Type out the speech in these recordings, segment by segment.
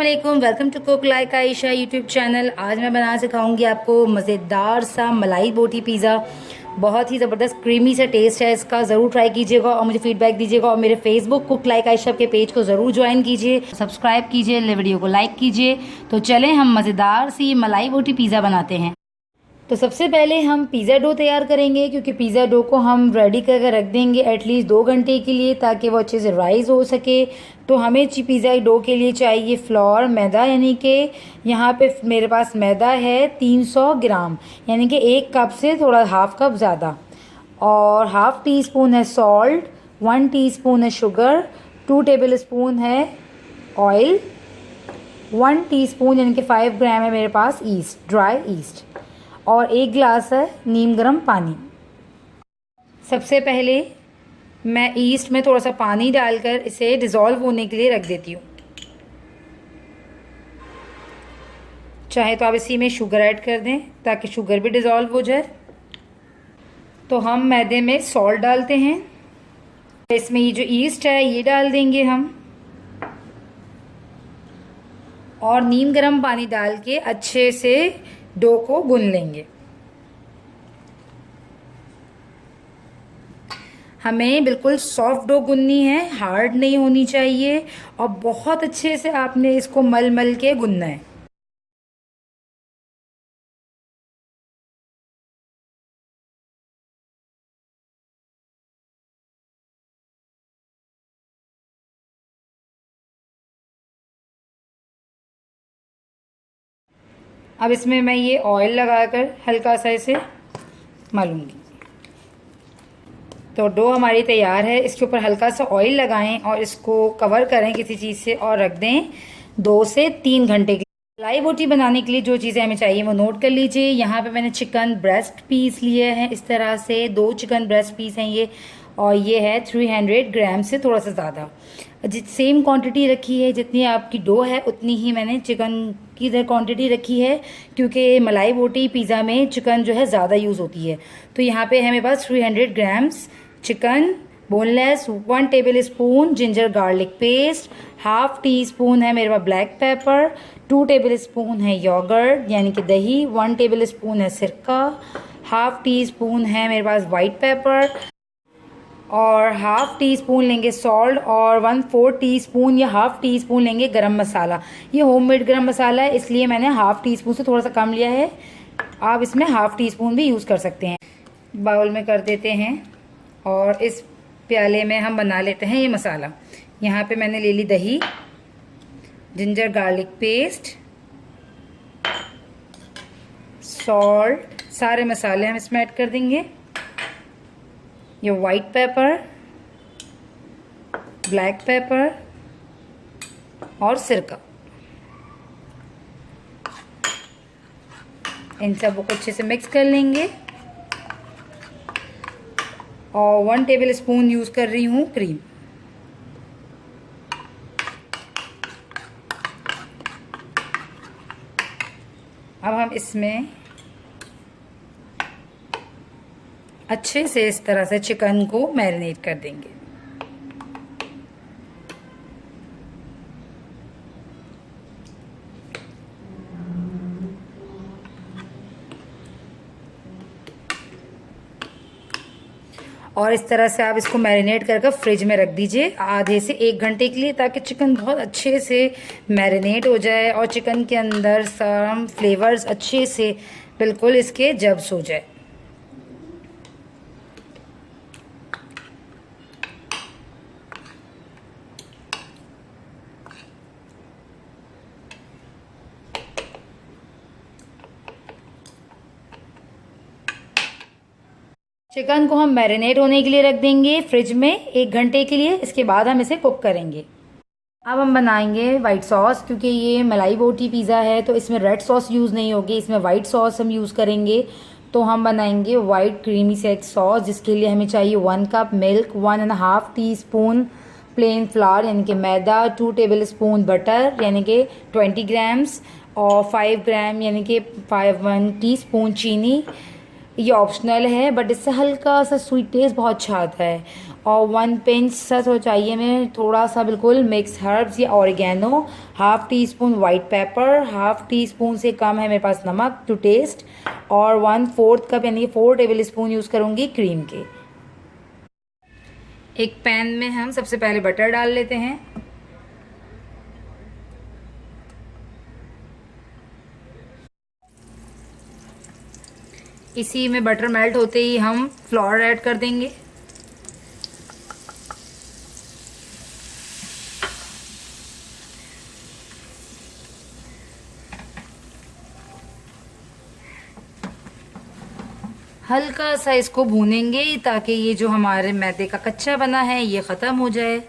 अस्सलामुअलैकुम, welcome to cook like Ayesha YouTube channel. आज मैं बना सिखाऊंगी आपको मज़ेदार सा मलाई बोटी पिज़्ज़ा। बहुत ही ज़बरदस्त क्रीमी सा टेस्ट है इसका। ज़रूर ट्राई कीजिएगा और मुझे फीडबैक दीजिएगा। और मेरे फेसबुक कुक लाइक आयशा के पेज को ज़रूर ज्वाइन कीजिए, सब्सक्राइब कीजिए, वीडियो को लाइक कीजिए। तो चलें हम मज़ेदार सी मलाई बोटी पिज़्ज़ा बनाते हैं। तो सबसे पहले हम पिज़्ज़ा डो तैयार करेंगे, क्योंकि पिज़्ज़ा डो को हम रेडी करके रख देंगे एटलीस्ट 2 घंटे के लिए, ताकि वो अच्छे से राइज़ हो सके। तो हमें पिज़्ज़ा डो के लिए चाहिए फ्लोर, मैदा, यानी कि यहाँ पे मेरे पास मैदा है 300 ग्राम, यानी कि 1 कप से थोड़ा हाफ कप ज़्यादा। और हाफ़ टी स्पून है सॉल्ट, 1 टीस्पून है शुगर, 2 टेबल स्पून है ऑयल, 1 टीस्पून यानी कि 5 ग्राम है मेरे पास ईस्ट, ड्राई ईस्ट, और 1 गिलास है नीम गर्म पानी। सबसे पहले मैं ईस्ट में थोड़ा सा पानी डालकर इसे डिज़ोल्व होने के लिए रख देती हूँ। चाहे तो आप इसी में शुगर ऐड कर दें ताकि शुगर भी डिज़ोल्व हो जाए। तो हम मैदे में सॉल्ट डालते हैं, इसमें ये जो ईस्ट है ये डाल देंगे हम, और नीम गर्म पानी डाल के अच्छे से डो को गूंद लेंगे। हमें बिल्कुल सॉफ्ट डो गूंदनी है, हार्ड नहीं होनी चाहिए, और बहुत अच्छे से आपने इसको मल मल के गूंदना है। अब इसमें मैं ये ऑयल लगाकर हल्का सा इसे मलूंगी। तो डो हमारी तैयार है। इसके ऊपर हल्का सा ऑयल लगाएं और इसको कवर करें किसी चीज़ से और रख दें 2 से 3 घंटे के लिए। मलाई बोटी बनाने के लिए जो चीज़ें हमें चाहिए वो नोट कर लीजिए। यहाँ पे मैंने चिकन ब्रेस्ट पीस लिए हैं, इस तरह से 2 चिकन ब्रेस्ट पीस हैं ये, और ये है 300 ग्राम से थोड़ा सा ज़्यादा। सेम क्वांटिटी रखी है, जितनी आपकी डो है उतनी ही मैंने चिकन की इधर क्वांटिटी रखी है, क्योंकि मलाई बोटी पिज़्ज़ा में चिकन जो है ज़्यादा यूज़ होती है। तो यहाँ पे है मेरे पास 300 grams chicken boneless, 1 table spoon ginger garlic paste, half tea spoon है मेरे पास ब्लैक पेपर, 2 टेबल स्पून है योगर्ट यानी कि दही, 1 टेबल स्पून है सिरका, हाफ टी स्पून है मेरे पास वाइट पेपर, और हाफ़ टी स्पून लेंगे सॉल्ट, और 1/4 टीस्पून या हाफ़ टी स्पून लेंगे गरम मसाला। ये होममेड गरम मसाला है, इसलिए मैंने हाफ़ टी स्पून से थोड़ा सा कम लिया है। आप इसमें हाफ़ टी स्पून भी यूज़ कर सकते हैं। बाउल में कर देते हैं और इस प्याले में हम बना लेते हैं ये मसाला। यहाँ पे मैंने ले ली दही, जिंजर गार्लिक पेस्ट, सॉल्ट, सारे मसाले हम इसमें ऐड कर देंगे। ये वाइट पेपर, ब्लैक पेपर और सिरका, इन सबको अच्छे से मिक्स कर लेंगे। और 1 टेबल स्पून यूज़ कर रही हूँ क्रीम। अब हम इसमें अच्छे से इस तरह से चिकन को मैरिनेट कर देंगे। और इस तरह से आप इसको मैरिनेट करके फ्रिज में रख दीजिए आधे से 1 घंटे के लिए, ताकि चिकन बहुत अच्छे से मैरिनेट हो जाए और चिकन के अंदर सब फ्लेवर्स अच्छे से बिल्कुल इसके जब्स हो जाए। चिकन को हम मैरिनेट होने के लिए रख देंगे फ्रिज में 1 घंटे के लिए। इसके बाद हम इसे कुक करेंगे। अब हम बनाएंगे वाइट सॉस, क्योंकि ये मलाई बोटी पिज़्ज़ा है तो इसमें रेड सॉस यूज़ नहीं होगी, इसमें वाइट सॉस हम यूज़ करेंगे। तो हम बनाएंगे वाइट क्रीमी सेट सॉस, जिसके लिए हमें चाहिए 1 cup milk, 1.5 teaspoon plane flower यानी कि मैदा, 2 टेबल स्पून बटर यानी कि 20 ग्राम्स, और 5 ग्राम यानी कि 1 टीस्पून चीनी, ये ऑप्शनल है बट इससे हल्का सा स्वीट टेस्ट बहुत अच्छा आता है। और 1 पिंच सा तो चाहिए मैं थोड़ा सा बिल्कुल मिक्स हर्ब्स या oregano, half tea spoon white paper, half tea spoon से कम है मेरे पास नमक टू टेस्ट, और 1/4 कप यानी कि 4 टेबल स्पून यूज़ करूँगी क्रीम के। एक पैन में हम सबसे पहले बटर डाल लेते हैं। इसी में बटर मेल्ट होते ही हम फ्लोर ऐड कर देंगे। हल्का सा इसको भूनेंगे ताकि ये जो हमारे मैदे का कच्चा बना है ये ख़त्म हो जाए।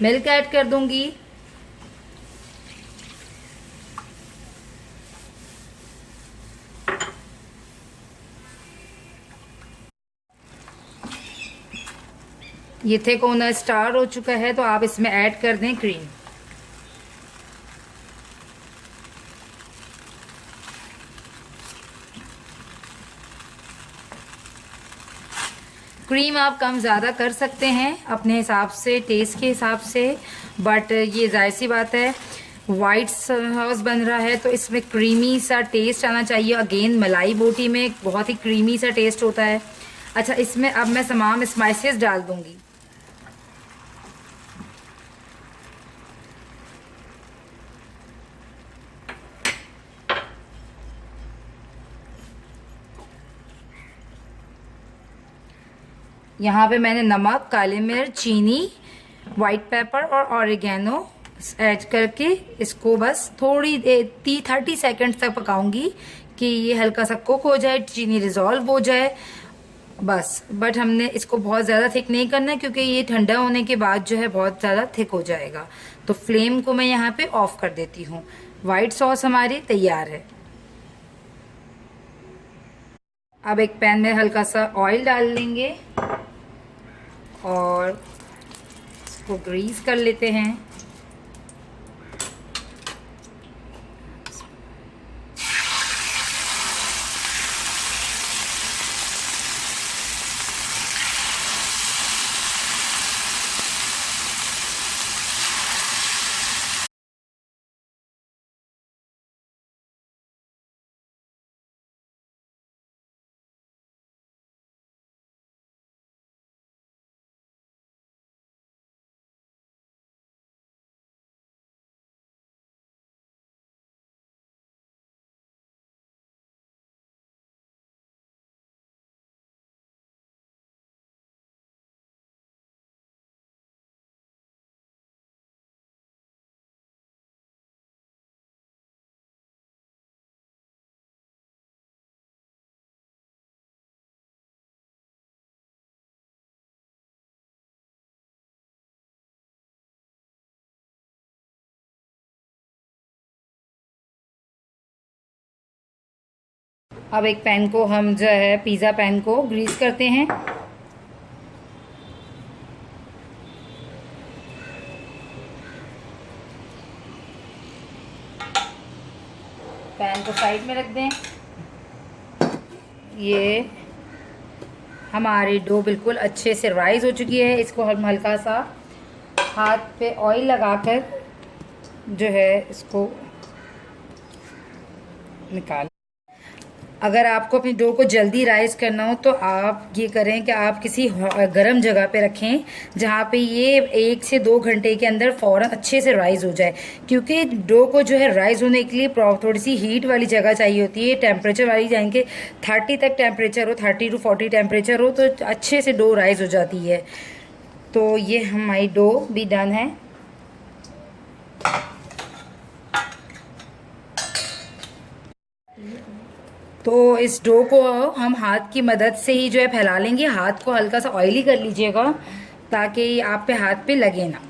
मिल्क ऐड कर दूंगी। ये थिक होना स्टार्ट हो चुका है तो आप इसमें ऐड कर दें क्रीम। क्रीम आप कम ज़्यादा कर सकते हैं अपने हिसाब से, टेस्ट के हिसाब से, बट ये जाहिर सी बात है वाइट सॉस बन रहा है तो इसमें क्रीमी सा टेस्ट आना चाहिए। अगेन मलाई बोटी में बहुत ही क्रीमी सा टेस्ट होता है। अच्छा, इसमें अब मैं तमाम स्पाइसेस डाल दूंगी। यहाँ पे मैंने नमक, काली मिर्च, चीनी, वाइट पेपर और ऑरिगेनो ऐड करके इसको बस थोड़ी 30 सेकंड तक पकाऊंगी कि ये हल्का सा कुक हो जाए, चीनी रिजॉल्व हो जाए बस। बट हमने इसको बहुत ज़्यादा थिक नहीं करना है क्योंकि ये ठंडा होने के बाद जो है बहुत ज़्यादा थिक हो जाएगा। तो फ्लेम को मैं यहाँ पे ऑफ कर देती हूँ। वाइट सॉस हमारी तैयार है। अब एक पैन में हल्का सा ऑयल डाल लेंगे और इसको ग्रीस कर लेते हैं। अब एक पैन को हम जो है पिज़्ज़ा पैन को ग्रीस करते हैं। पैन को साइड में रख दें। ये हमारी डो बिल्कुल अच्छे से राइज हो चुकी है। इसको हम हल्का सा हाथ पे ऑयल लगाकर जो है इसको निकाल। अगर आपको अपनी डो को जल्दी राइज करना हो तो आप ये करें कि आप किसी गर्म जगह पे रखें जहाँ पे ये 1 से 2 घंटे के अंदर फ़ौरन अच्छे से राइज हो जाए। क्योंकि डो को जो है राइज होने के लिए थोड़ी सी हीट वाली जगह चाहिए होती है, टेम्परेचर वाली, यानी कि 30 तक टेम्परेचर हो, 30 to 40 टेम्परेचर हो तो अच्छे से डो राइज हो जाती है। तो ये हमारी डो भी डन है। तो इस डो को हम हाथ की मदद से ही जो है फैला लेंगे। हाथ को हल्का सा ऑयली कर लीजिएगा ताकि आप पे हाथ पे लगे ना।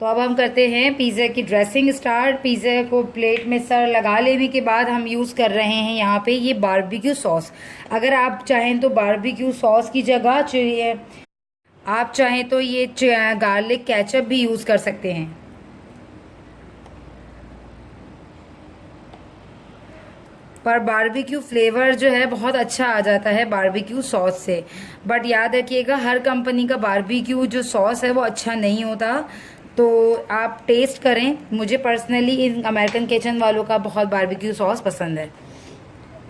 तो अब हम करते हैं पिज़्ज़ा की ड्रेसिंग स्टार्ट। पिज़्ज़ा को प्लेट में सर लगा लेने के बाद हम यूज़ कर रहे हैं यहाँ पे ये बारबेक्यू सॉस। अगर आप चाहें तो बारबेक्यू सॉस की जगह आप चाहें तो ये गार्लिक केचप भी यूज़ कर सकते हैं। पर बारबेक्यू फ्लेवर जो है बहुत अच्छा आ जाता है बारबेक्यू सॉस से। बट याद रखिएगा हर कंपनी का बारबेक्यू जो सॉस है वो अच्छा नहीं होता, तो आप टेस्ट करें। मुझे पर्सनली इन अमेरिकन किचन वालों का बहुत बारबेक्यू सॉस पसंद है।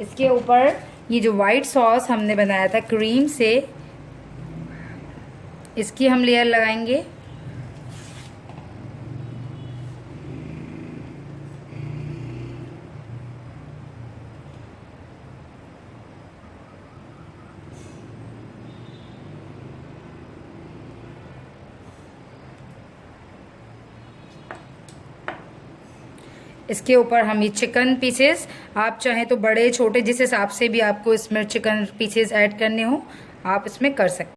इसके ऊपर ये जो वाइट सॉस हमने बनाया था क्रीम से, इसकी हम लेयर लगाएंगे। इसके ऊपर हम ये चिकन पीसेस, आप चाहें तो बड़े छोटे जिस हिसाब से भी आपको इसमें चिकन पीसेस ऐड करने हो आप इसमें कर सकते हैं।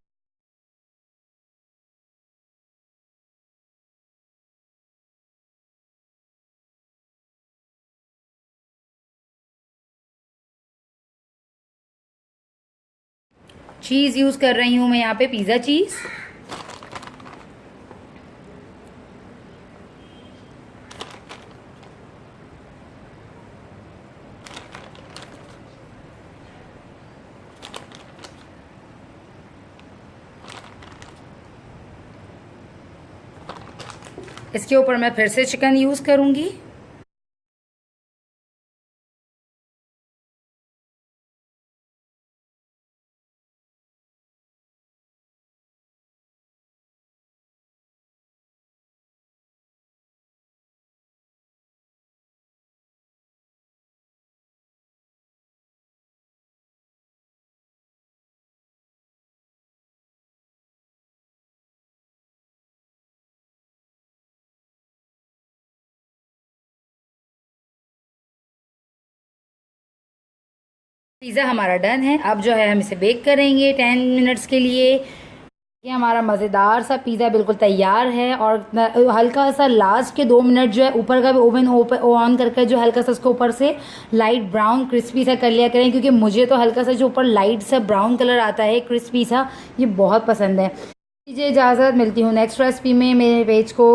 चीज़ यूज़ कर रही हूँ मैं यहाँ पे पिज़्ज़ा चीज़। इसके ऊपर मैं फिर से चिकन यूज़ करूँगी। पिज़्ज़ा हमारा डन है। अब जो है हम इसे बेक करेंगे 10 मिनट्स के लिए। ये हमारा मज़ेदार सा पिज़्ज़ा बिल्कुल तैयार है। और हल्का सा लास्ट के 2 मिनट जो है ऊपर का भी ओवन ऑन करके जो हल्का सा उसको ऊपर से लाइट ब्राउन क्रिस्पी सा कर लिया करें, क्योंकि मुझे तो हल्का सा जो ऊपर लाइट सा ब्राउन कलर आता है क्रिस्पी सा, ये बहुत पसंद है। दीजिए इजाज़त, मिलती हूँ नेक्स्ट रेसिपी में। मेरे पेज को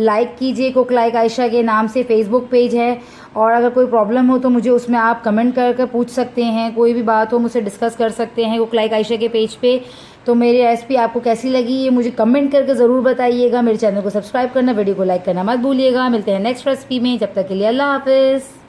लाइक कीजिए, कुक लाइक आयशा के नाम से फेसबुक पेज है। और अगर कोई प्रॉब्लम हो तो मुझे उसमें आप कमेंट कर पूछ सकते हैं, कोई भी बात हो मुझसे डिस्कस कर सकते हैं कुक लाइक आयशा के पेज पे। तो मेरी रेसिपी आपको कैसी लगी ये मुझे कमेंट करके ज़रूर बताइएगा। मेरे चैनल को सब्सक्राइब करना, वीडियो को लाइक करना मत भूलिएगा। मिलते हैं नेक्स्ट रेसिपी में, जब तक के लिए अल्लाह हाफिज़।